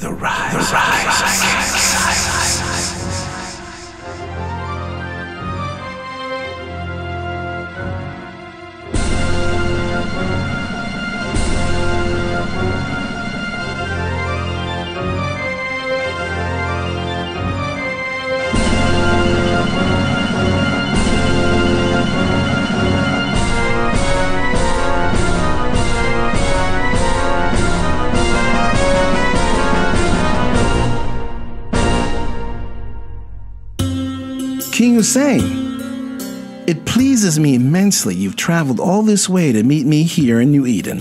The Rise. King Hussein, it pleases me immensely you've traveled all this way to meet me here in New Eden.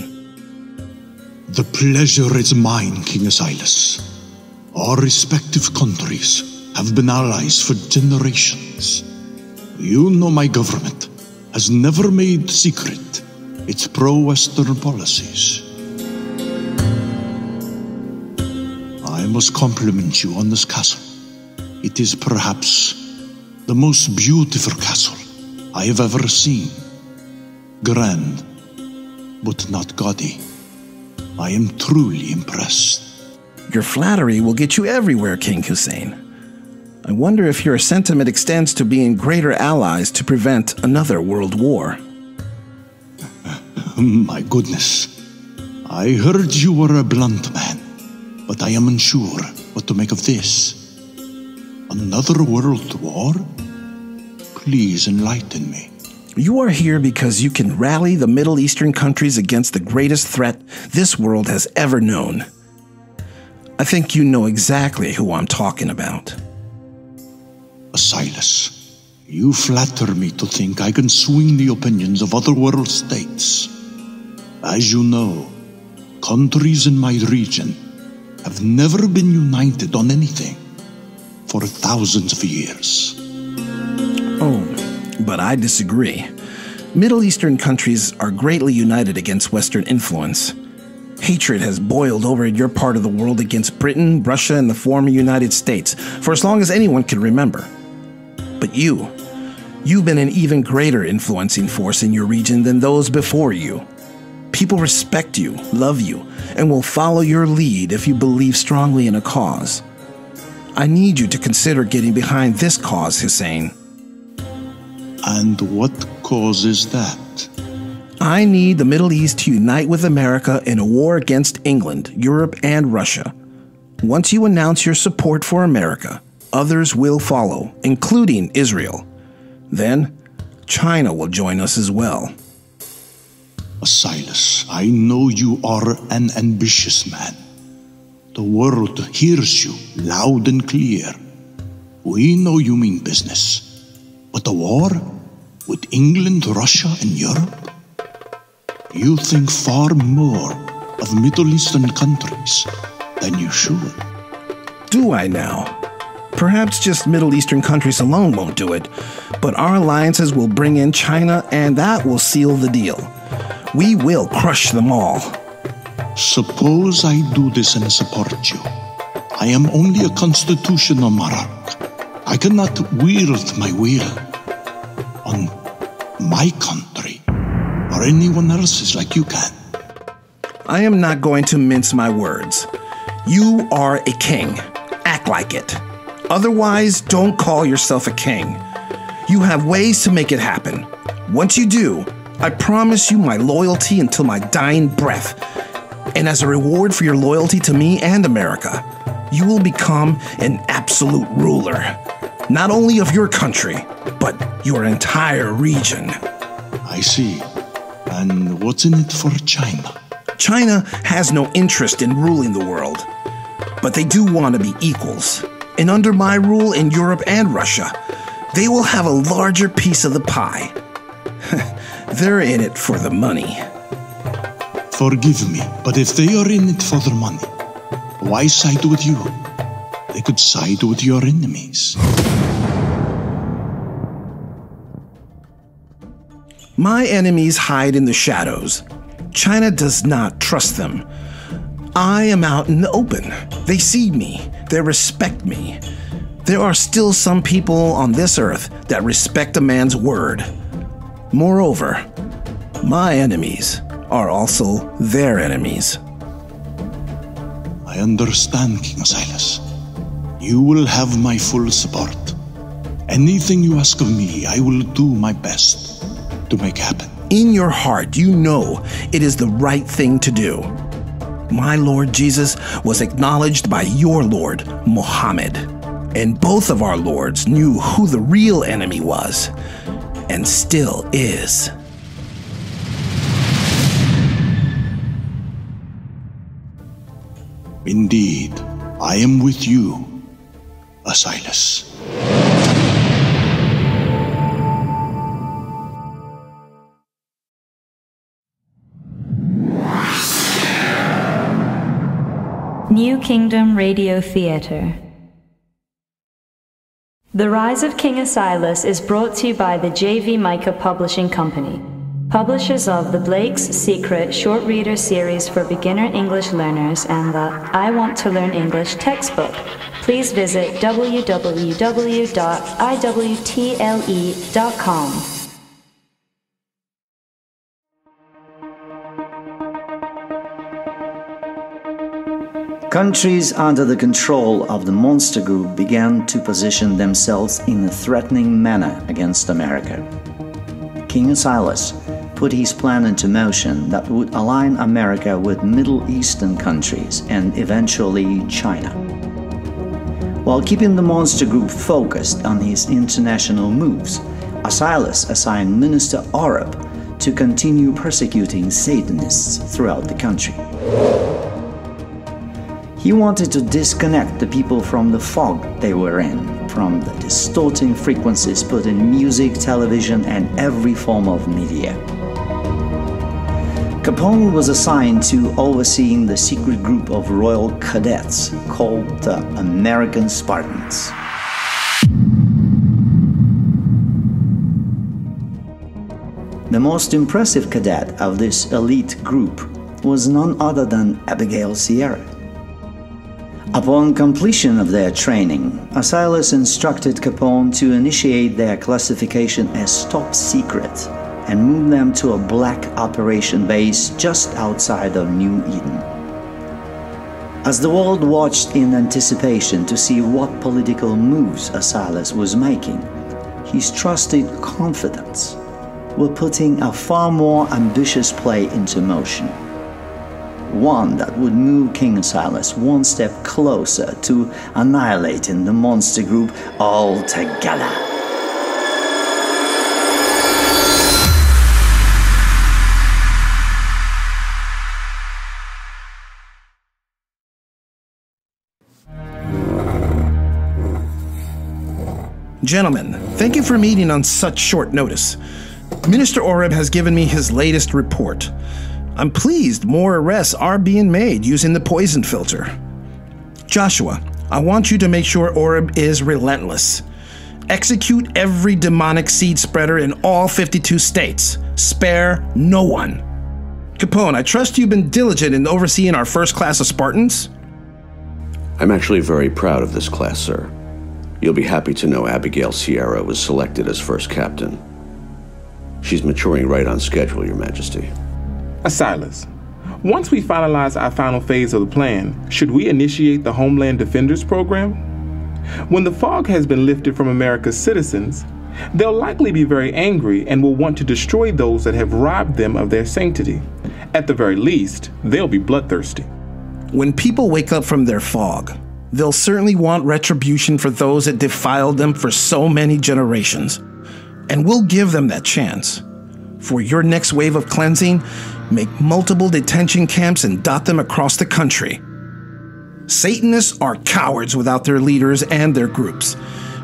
The pleasure is mine, King Asilas. Our respective countries have been allies for generations. You know my government has never made secret its pro-Western policies. I must compliment you on this castle. It is perhaps the most beautiful castle I have ever seen. Grand, but not gaudy. I am truly impressed. Your flattery will get you everywhere, King Hussein. I wonder if your sentiment extends to being greater allies to prevent another world war. My goodness. I heard you were a blunt man, but I am unsure what to make of this. Another world war? Please enlighten me. You are here because you can rally the Middle Eastern countries against the greatest threat this world has ever known. I think you know exactly who I'm talking about. Asilas, you flatter me to think I can swing the opinions of other world states. As you know, countries in my region have never been united on anything for thousands of years. Oh, but I disagree. Middle Eastern countries are greatly united against Western influence. Hatred has boiled over in your part of the world against Britain, Russia, and the former United States for as long as anyone can remember. But you've been an even greater influencing force in your region than those before you. People respect you, love you, and will follow your lead if you believe strongly in a cause. I need you to consider getting behind this cause, Hussein. And what cause is that? I need the Middle East to unite with America in a war against England, Europe, and Russia. Once you announce your support for America, others will follow, including Israel. Then, China will join us as well. Asilas, I know you are an ambitious man. The world hears you loud and clear. We know you mean business. But a war with England, Russia, and Europe? You think far more of Middle Eastern countries than you should. Do I now? Perhaps just Middle Eastern countries alone won't do it, but our alliances will bring in China, and that will seal the deal. We will crush them all. Suppose I do this and support you. I am only a constitutional monarch. I cannot wield my will on my country or anyone else's like you can. I am not going to mince my words. You are a king. Act like it. Otherwise, don't call yourself a king. You have ways to make it happen. Once you do, I promise you my loyalty until my dying breath. And as a reward for your loyalty to me and America, you will become an absolute ruler. Not only of your country, but your entire region. I see. And what's in it for China? China has no interest in ruling the world, but they do want to be equals. And under my rule in Europe and Russia, they will have a larger piece of the pie. They're in it for the money. Forgive me, but if they are in it for the money, why side with you? They could side with your enemies. My enemies hide in the shadows. China does not trust them. I am out in the open. They see me. They respect me. There are still some people on this earth that respect a man's word. Moreover, my enemies are also their enemies. I understand, King Asilas. You will have my full support. Anything you ask of me, I will do my best to make happen. In your heart, you know it is the right thing to do. My Lord Jesus was acknowledged by your Lord, Muhammad. And both of our lords knew who the real enemy was, and still is. Indeed, I am with you, Asilas. New Kingdom Radio Theatre. The Rise of King Asilas is brought to you by the J.V. Micah Publishing Company, publishers of the Blake's Secret short reader series for beginner English learners and the I Want to Learn English textbook. Please visit www.iwtle.com. Countries under the control of the monster group began to position themselves in a threatening manner against America. King Asilas put his plan into motion that would align America with Middle Eastern countries and eventually China. While keeping the monster group focused on his international moves, Asilas assigned Minister Oreb to continue persecuting Satanists throughout the country. He wanted to disconnect the people from the fog they were in, from the distorting frequencies put in music, television, and every form of media. Capone was assigned to overseeing the secret group of royal cadets called the American Spartans. The most impressive cadet of this elite group was none other than Abigail Sierra. Upon completion of their training, Asilas instructed Capone to initiate their classification as top secret and move them to a black operation base just outside of New Eden. As the world watched in anticipation to see what political moves Asilas was making, his trusted confidants were putting a far more ambitious play into motion. One that would move King Asilas one step closer to annihilating the monster group altogether. Gentlemen, thank you for meeting on such short notice. Minister Oreb has given me his latest report. I'm pleased more arrests are being made using the poison filter. Joshua, I want you to make sure Oreb is relentless. Execute every demonic seed spreader in all 52 states. Spare no one. Capone, I trust you've been diligent in overseeing our first class of Spartans? I'm actually very proud of this class, sir. You'll be happy to know Abigail Sierra was selected as first captain. She's maturing right on schedule, Your Majesty. Asilas, once we finalize our final phase of the plan, should we initiate the Homeland Defenders program? When the fog has been lifted from America's citizens, they'll likely be very angry and will want to destroy those that have robbed them of their sanctity. At the very least, they'll be bloodthirsty. When people wake up from their fog, they'll certainly want retribution for those that defiled them for so many generations. And we'll give them that chance. For your next wave of cleansing, make multiple detention camps and dot them across the country. Satanists are cowards without their leaders and their groups.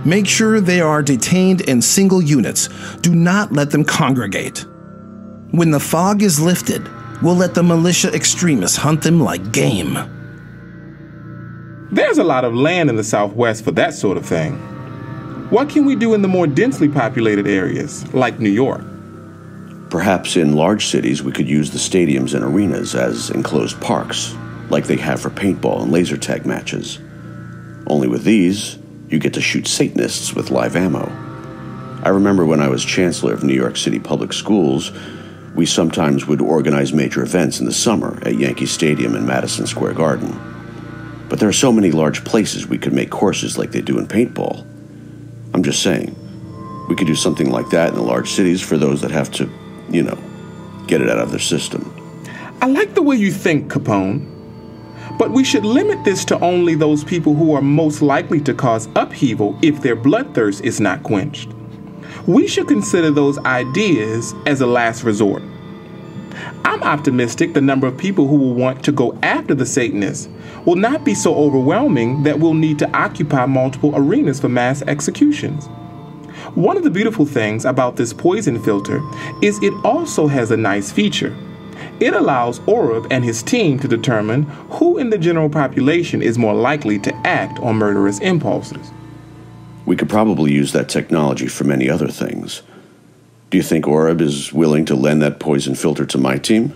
Make sure they are detained in single units. Do not let them congregate. When the fog is lifted, we'll let the militia extremists hunt them like game. There's a lot of land in the Southwest for that sort of thing. What can we do in the more densely populated areas, like New York? Perhaps in large cities we could use the stadiums and arenas as enclosed parks, like they have for paintball and laser tag matches. Only with these, you get to shoot Satanists with live ammo. I remember when I was Chancellor of New York City Public Schools, we sometimes would organize major events in the summer at Yankee Stadium and Madison Square Garden. But there are so many large places we could make courses like they do in paintball. I'm just saying, we could do something like that in the large cities for those that have to, get it out of their system. I like the way you think, Capone. But we should limit this to only those people who are most likely to cause upheaval if their bloodthirst is not quenched. We should consider those ideas as a last resort. I'm optimistic the number of people who will want to go after the Satanists will not be so overwhelming that we'll need to occupy multiple arenas for mass executions. One of the beautiful things about this poison filter is it also has a nice feature. It allows Oreb and his team to determine who in the general population is more likely to act on murderous impulses. We could probably use that technology for many other things. Do you think Oreb is willing to lend that poison filter to my team?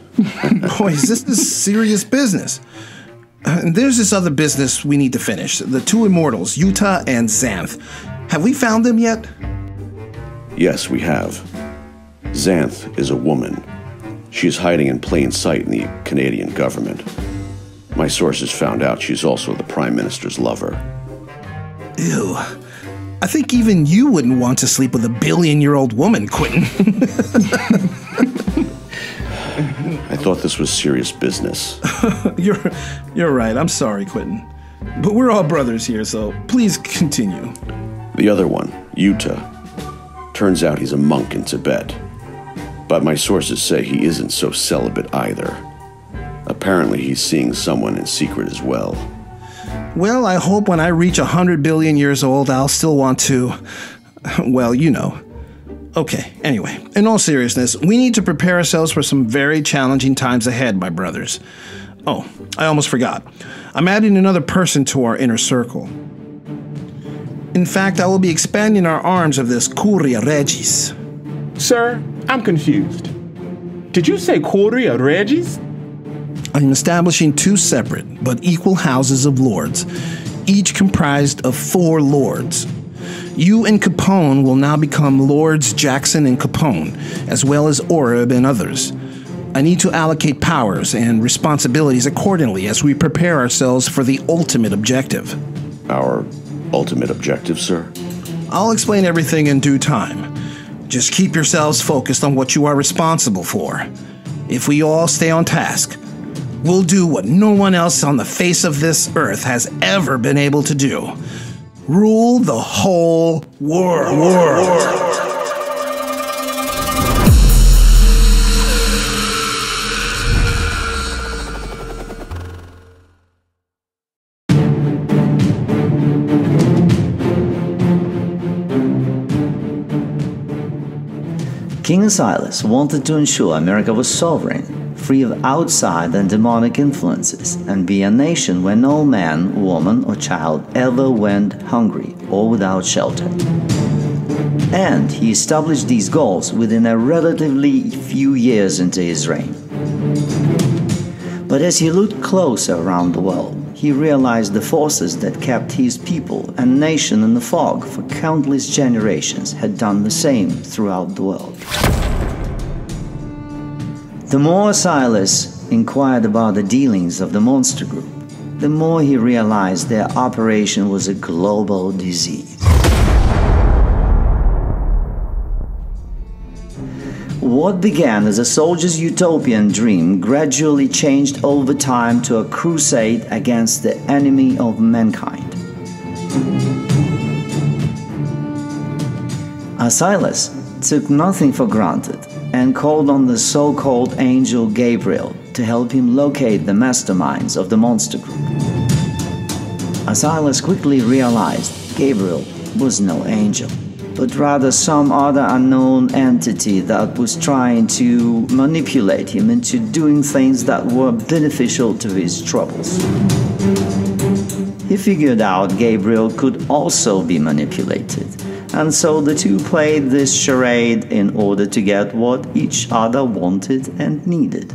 Boys, this is serious business. And there's this other business we need to finish. The two immortals, Utah and Xanth. Have we found them yet? Yes, we have. Xanth is a woman. She is hiding in plain sight in the Canadian government. My sources found out she's also the Prime Minister's lover. Ew. I think even you wouldn't want to sleep with a billion-year-old woman, Quentin. I thought this was serious business. You're right. I'm sorry, Quentin. But we're all brothers here, so please continue. The other one, Utah. Turns out he's a monk in Tibet. But my sources say he isn't so celibate either. Apparently he's seeing someone in secret as well. Well, I hope when I reach 100 billion years old, I'll still want to... Well, you know. Okay, anyway, in all seriousness, we need to prepare ourselves for some very challenging times ahead, my brothers. Oh, I almost forgot. I'm adding another person to our inner circle. In fact, I will be expanding our arms of this Curia Regis. Sir, I'm confused. Did you say Curia Regis? I'm establishing two separate but equal houses of lords, each comprised of 4 lords. You and Capone will now become Lords Jackson and Capone, as well as Oreb and others. I need to allocate powers and responsibilities accordingly as we prepare ourselves for the ultimate objective. Our ultimate objective, sir? I'll explain everything in due time. Just keep yourselves focused on what you are responsible for. If we all stay on task, we'll do what no one else on the face of this earth has ever been able to do. Rule the whole world. King Asilas wanted to ensure America was sovereign, free of outside and demonic influences, and be a nation where no man, woman, or child ever went hungry or without shelter. And he established these goals within a relatively few years into his reign. But as he looked closer around the world, he realized the forces that kept his people and nation in the fog for countless generations had done the same throughout the world. The more Asilas inquired about the dealings of the monster group, the more he realized their operation was a global disease. What began as a soldier's utopian dream gradually changed over time to a crusade against the enemy of mankind. Asilas took nothing for granted and called on the so-called angel Gabriel to help him locate the masterminds of the monster group. Asilas quickly realized Gabriel was no angel, but rather some other unknown entity that was trying to manipulate him into doing things that were beneficial to his troubles. He figured out Gabriel could also be manipulated, and so the two played this charade in order to get what each other wanted and needed.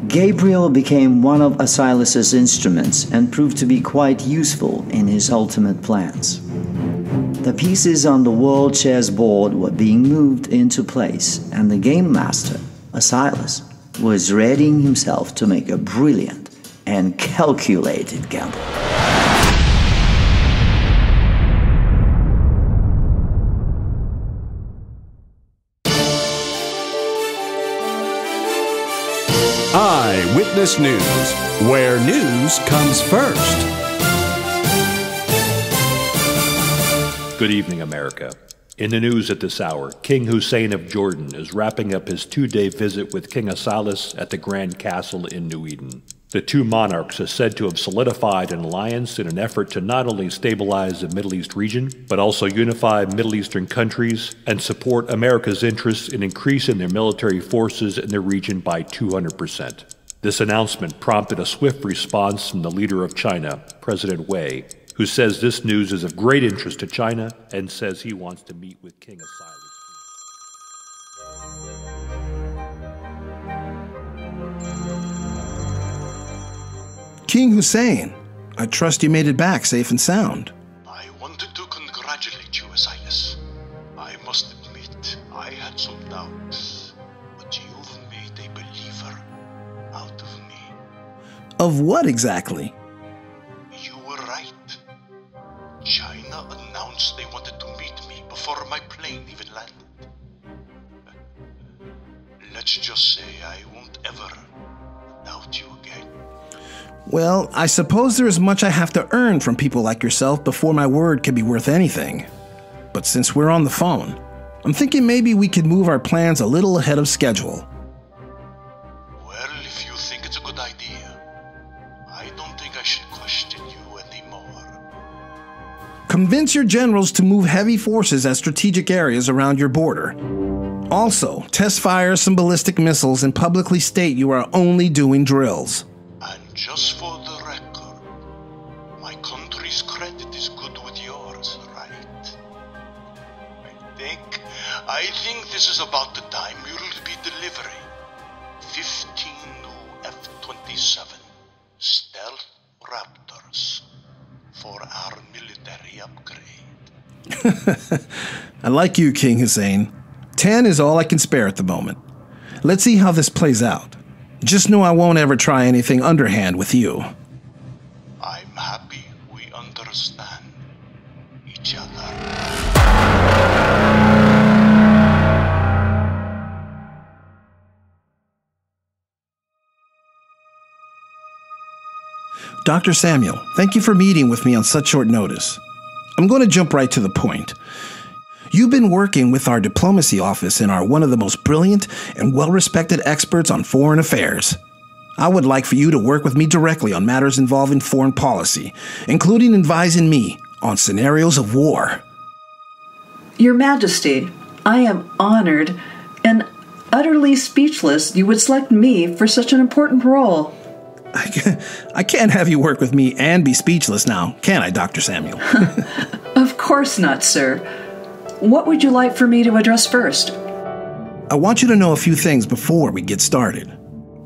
Gabriel became one of Asilas' instruments and proved to be quite useful in his ultimate plans. The pieces on the world chessboard were being moved into place, and the game master, Asilas, was readying himself to make a brilliant and calculated gamble. Eyewitness News, where news comes first. Good evening, America. In the news at this hour, King Hussein of Jordan is wrapping up his 2-day visit with King Asilas at the Grand Castle in New Eden. The two monarchs are said to have solidified an alliance in an effort to not only stabilize the Middle East region, but also unify Middle Eastern countries and support America's interests in increasing their military forces in the region by 200%. This announcement prompted a swift response from the leader of China, President Wei, who says this news is of great interest to China and says he wants to meet with King Asilas. King Hussein, I trust you made it back safe and sound. I wanted to congratulate you, Asilas. I must admit, I had some doubts, but you've made a believer out of me. Of what exactly? You were right. China announced they wanted to meet me before my plane even landed. Let's just say I won't ever doubt you again. Well, I suppose there is much I have to earn from people like yourself before my word can be worth anything. But since we're on the phone, I'm thinking maybe we could move our plans a little ahead of schedule. Well, if you think it's a good idea, I don't think I should question you anymore. Convince your generals to move heavy forces at strategic areas around your border. Also, test fire some ballistic missiles and publicly state you are only doing drills. And just for the record, my country's credit is good with yours, right? I think this is about the time you'll be delivering 15 new F-27 stealth Raptors for our military upgrade. I like you, King Hussein. 10 is all I can spare at the moment. Let's see how this plays out. Just know I won't ever try anything underhand with you. I'm happy we understand each other. Dr. Samuel, thank you for meeting with me on such short notice. I'm going to jump right to the point. You've been working with our diplomacy office and are one of the most brilliant and well-respected experts on foreign affairs. I would like for you to work with me directly on matters involving foreign policy, including advising me on scenarios of war. Your Majesty, I am honored and utterly speechless you would select me for such an important role. I can't have you work with me and be speechless now, can I, Dr. Samuel? Of course not, sir. What would you like for me to address first? I want you to know a few things before we get started.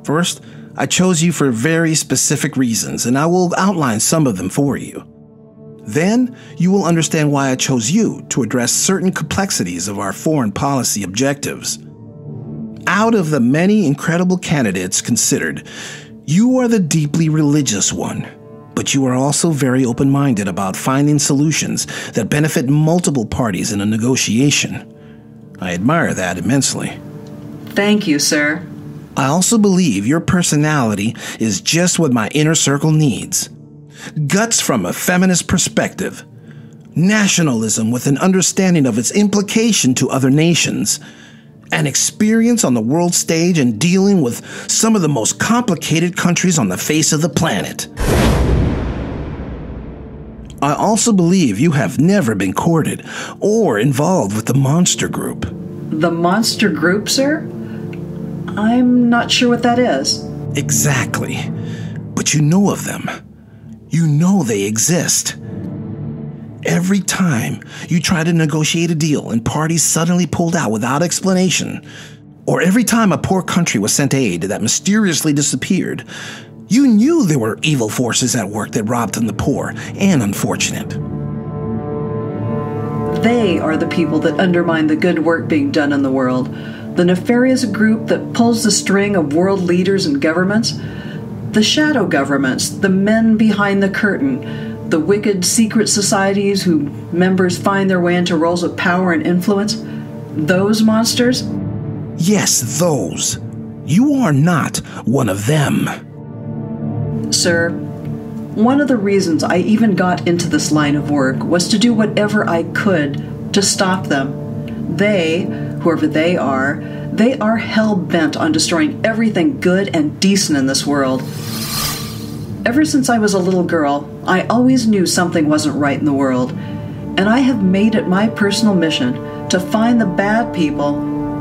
First, I chose you for very specific reasons, and I will outline some of them for you. Then, you will understand why I chose you to address certain complexities of our foreign policy objectives. Out of the many incredible candidates considered, you are the deeply religious one. But you are also very open-minded about finding solutions that benefit multiple parties in a negotiation. I admire that immensely. Thank you, sir. I also believe your personality is just what my inner circle needs. Guts from a feminist perspective. Nationalism with an understanding of its implication to other nations. An experience on the world stage and dealing with some of the most complicated countries on the face of the planet. I also believe you have never been courted or involved with the monster group. The monster group, sir? I'm not sure what that is. Exactly. But you know of them. You know they exist. Every time you try to negotiate a deal and parties suddenly pulled out without explanation, or every time a poor country was sent aid that mysteriously disappeared, you knew there were evil forces at work that robbed from the poor and unfortunate. They are the people that undermine the good work being done in the world. The nefarious group that pulls the string of world leaders and governments. The shadow governments, the men behind the curtain, the wicked secret societies whose members find their way into roles of power and influence, those monsters? Yes, those. You are not one of them. Sir, one of the reasons I even got into this line of work was to do whatever I could to stop them. They, whoever they are hell-bent on destroying everything good and decent in this world. Ever since I was a little girl, I always knew something wasn't right in the world, and I have made it my personal mission to find the bad people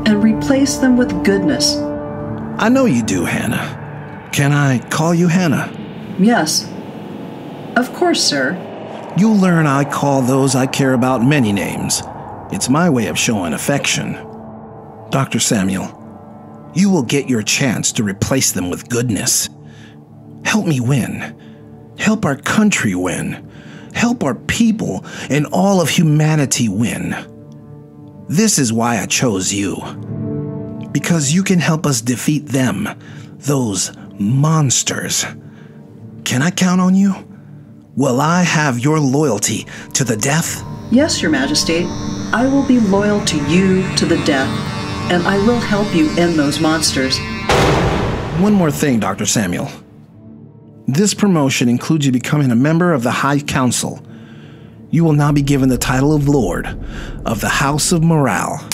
and replace them with goodness. I know you do, Hannah. Can I call you Hannah? Yes. Of course, sir. You'll learn I call those I care about many names. It's my way of showing affection. Dr. Samuel, you will get your chance to replace them with goodness. Help me win. Help our country win. Help our people and all of humanity win. This is why I chose you. Because you can help us defeat them, those monsters. Can I count on you? Will I have your loyalty to the death? Yes, Your Majesty. I will be loyal to you to the death, and I will help you end those monsters. One more thing, Dr. Samuel. This promotion includes you becoming a member of the High Council. You will now be given the title of Lord of the House of Morale.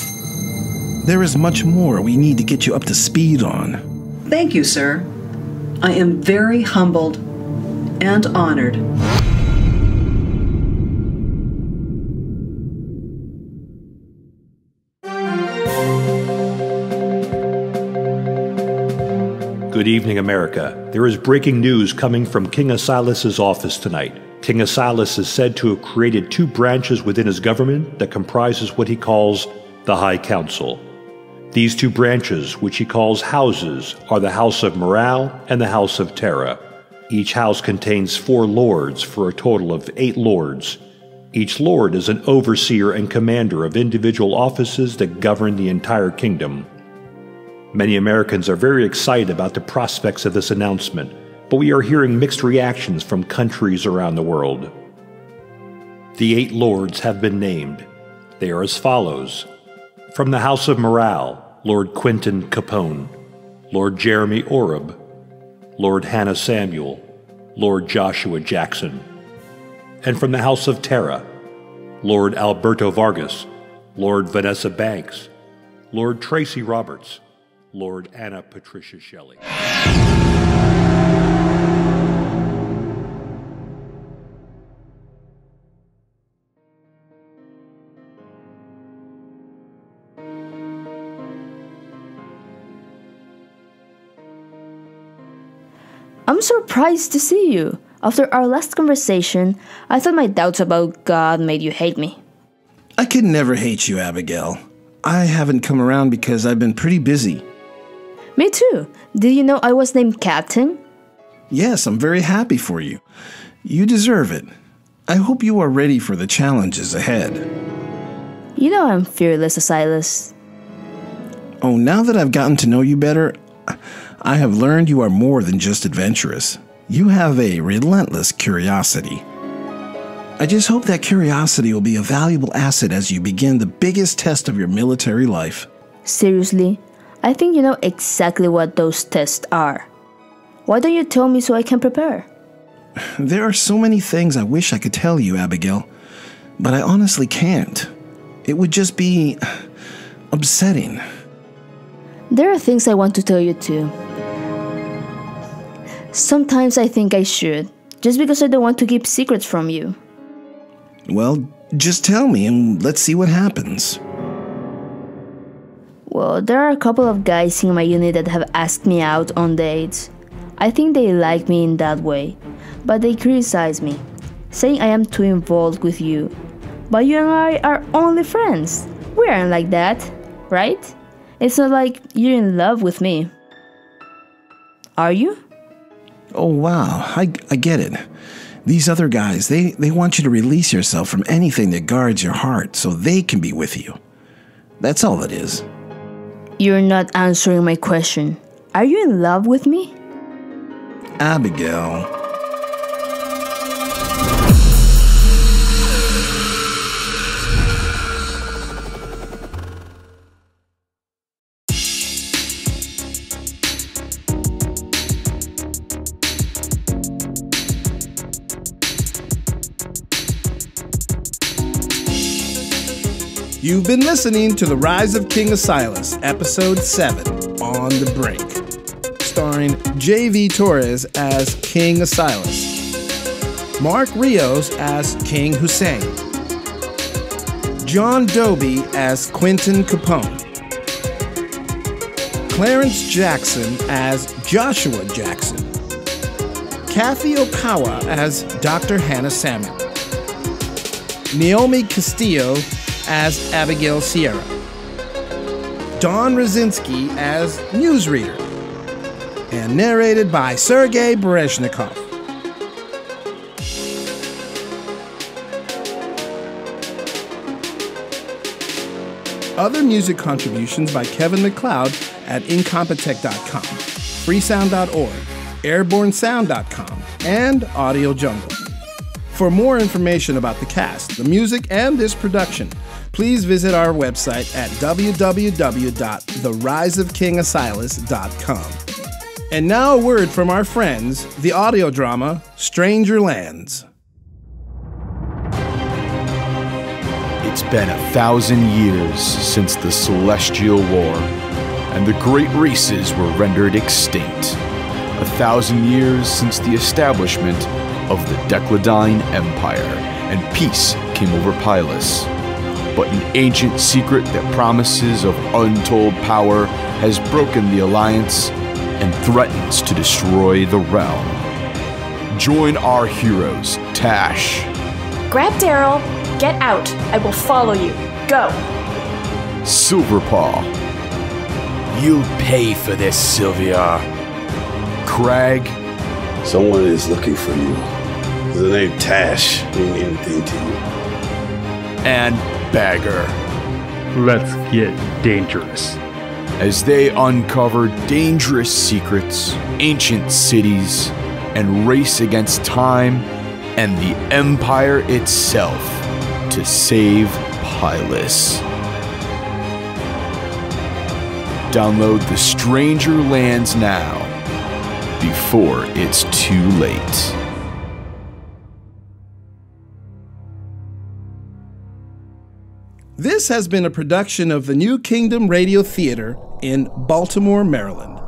There is much more we need to get you up to speed on. Thank you, sir. I am very humbled and honored. Good evening, America. There is breaking news coming from King Asilas' office tonight. King Asilas is said to have created two branches within his government that comprises what he calls the High Council. These two branches, which he calls houses, are the House of Morale and the House of Terra. Each house contains 4 lords for a total of 8 lords. Each lord is an overseer and commander of individual offices that govern the entire kingdom. Many Americans are very excited about the prospects of this announcement, but we are hearing mixed reactions from countries around the world. The 8 lords have been named. They are as follows. From the House of Morale, Lord Quentin Capone, Lord Jeremy Oreb, Lord Hannah Samuel, Lord Joshua Jackson. And from the House of Terra, Lord Alberto Vargas, Lord Vanessa Banks, Lord Tracy Roberts, Lord Anna Patricia Shelley. I'm surprised to see you. After our last conversation, I thought my doubts about God made you hate me. I could never hate you, Abigail. I haven't come around because I've been pretty busy. Me too. Did you know I was named Captain? Yes, I'm very happy for you. You deserve it. I hope you are ready for the challenges ahead. You know I'm fearless, Asilas. Oh, now that I've gotten to know you better, I have learned you are more than just adventurous. You have a relentless curiosity. I just hope that curiosity will be a valuable asset as you begin the biggest test of your military life. Seriously? I think you know exactly what those tests are. Why don't you tell me so I can prepare? There are so many things I wish I could tell you, Abigail, but I honestly can't. It would just be upsetting. There are things I want to tell you too. Sometimes I think I should, just because I don't want to keep secrets from you. Well, just tell me and let's see what happens. Well, there are a couple of guys in my unit that have asked me out on dates. I think they like me in that way, but they criticize me, saying I am too involved with you. But you and I are only friends. We aren't like that, right? It's not like you're in love with me. Are you? Oh, wow. I get it. These other guys, they want you to release yourself from anything that guards your heart so they can be with you. That's all it is. You're not answering my question. Are you in love with me? Abigail. You've been listening to The Rise of King Asilas, Episode 7, On the Brink, starring J.V. Torres as King Asilas, Mark Rios as King Hussein, John Doby as Quentin Capone, Clarence Jackson as Joshua Jackson, Kathy Okawa as Dr. Hannah Salmon, Naomi Castillo as Abigail Sierra, Don Rosinski as newsreader, and narrated by Sergei Berezhnikov. Other music contributions by Kevin MacLeod at Incompetech.com, freesound.org, airbornesound.com, and Audio Jungle. For more information about the cast, the music, and this production, please visit our website at www.theriseofkingasilas.com. And now a word from our friends, the audio drama Stranger Lands. It's been 1,000 years since the Celestial War, and the great races were rendered extinct. 1,000 years since the establishment of the Decladine Empire, and peace came over Pylus. But an ancient secret that promises of untold power has broken the alliance and threatens to destroy the realm. Join our heroes, Tash. Grab Daryl, get out. I will follow you. Go. Silverpaw. You'll pay for this, Sylvia. Crag. Someone is looking for you. Does the name Tash mean anything to you? And Bagger. Let's get dangerous. As they uncover dangerous secrets, ancient cities, and race against time and the Empire itself to save Pylus. Download The Stranger Lands now, before it's too late. This has been a production of the New Kingdom Radio Theater in Baltimore, Maryland.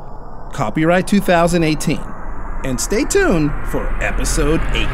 Copyright 2018. And stay tuned for Episode 8.